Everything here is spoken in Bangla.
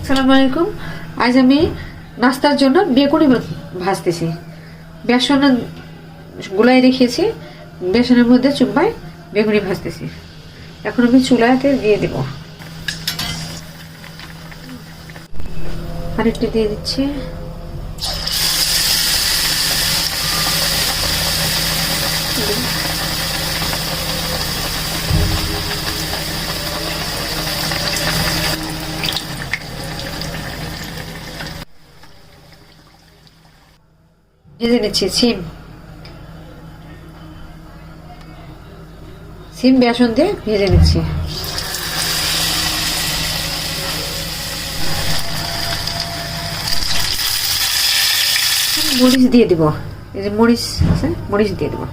আসসালামু আলাইকুম। আজ আমি নাস্তার জন্য বেগুনি ভাজতেছি। বেসন গুলাই রেখেছি, বেসনের মধ্যে চুম্বাই বেগুনি ভাজতেছি। এখন আমি চুলাতে দিয়ে দেব, আরেকটু দিয়ে দিচ্ছি। ভেজে নিচ্ছি সিম বেসন দিয়ে ভেজে নিচ্ছি। মরিচ দিয়ে দিব, এই যে মরিচ আছে, মরিচ দিয়ে দেবো।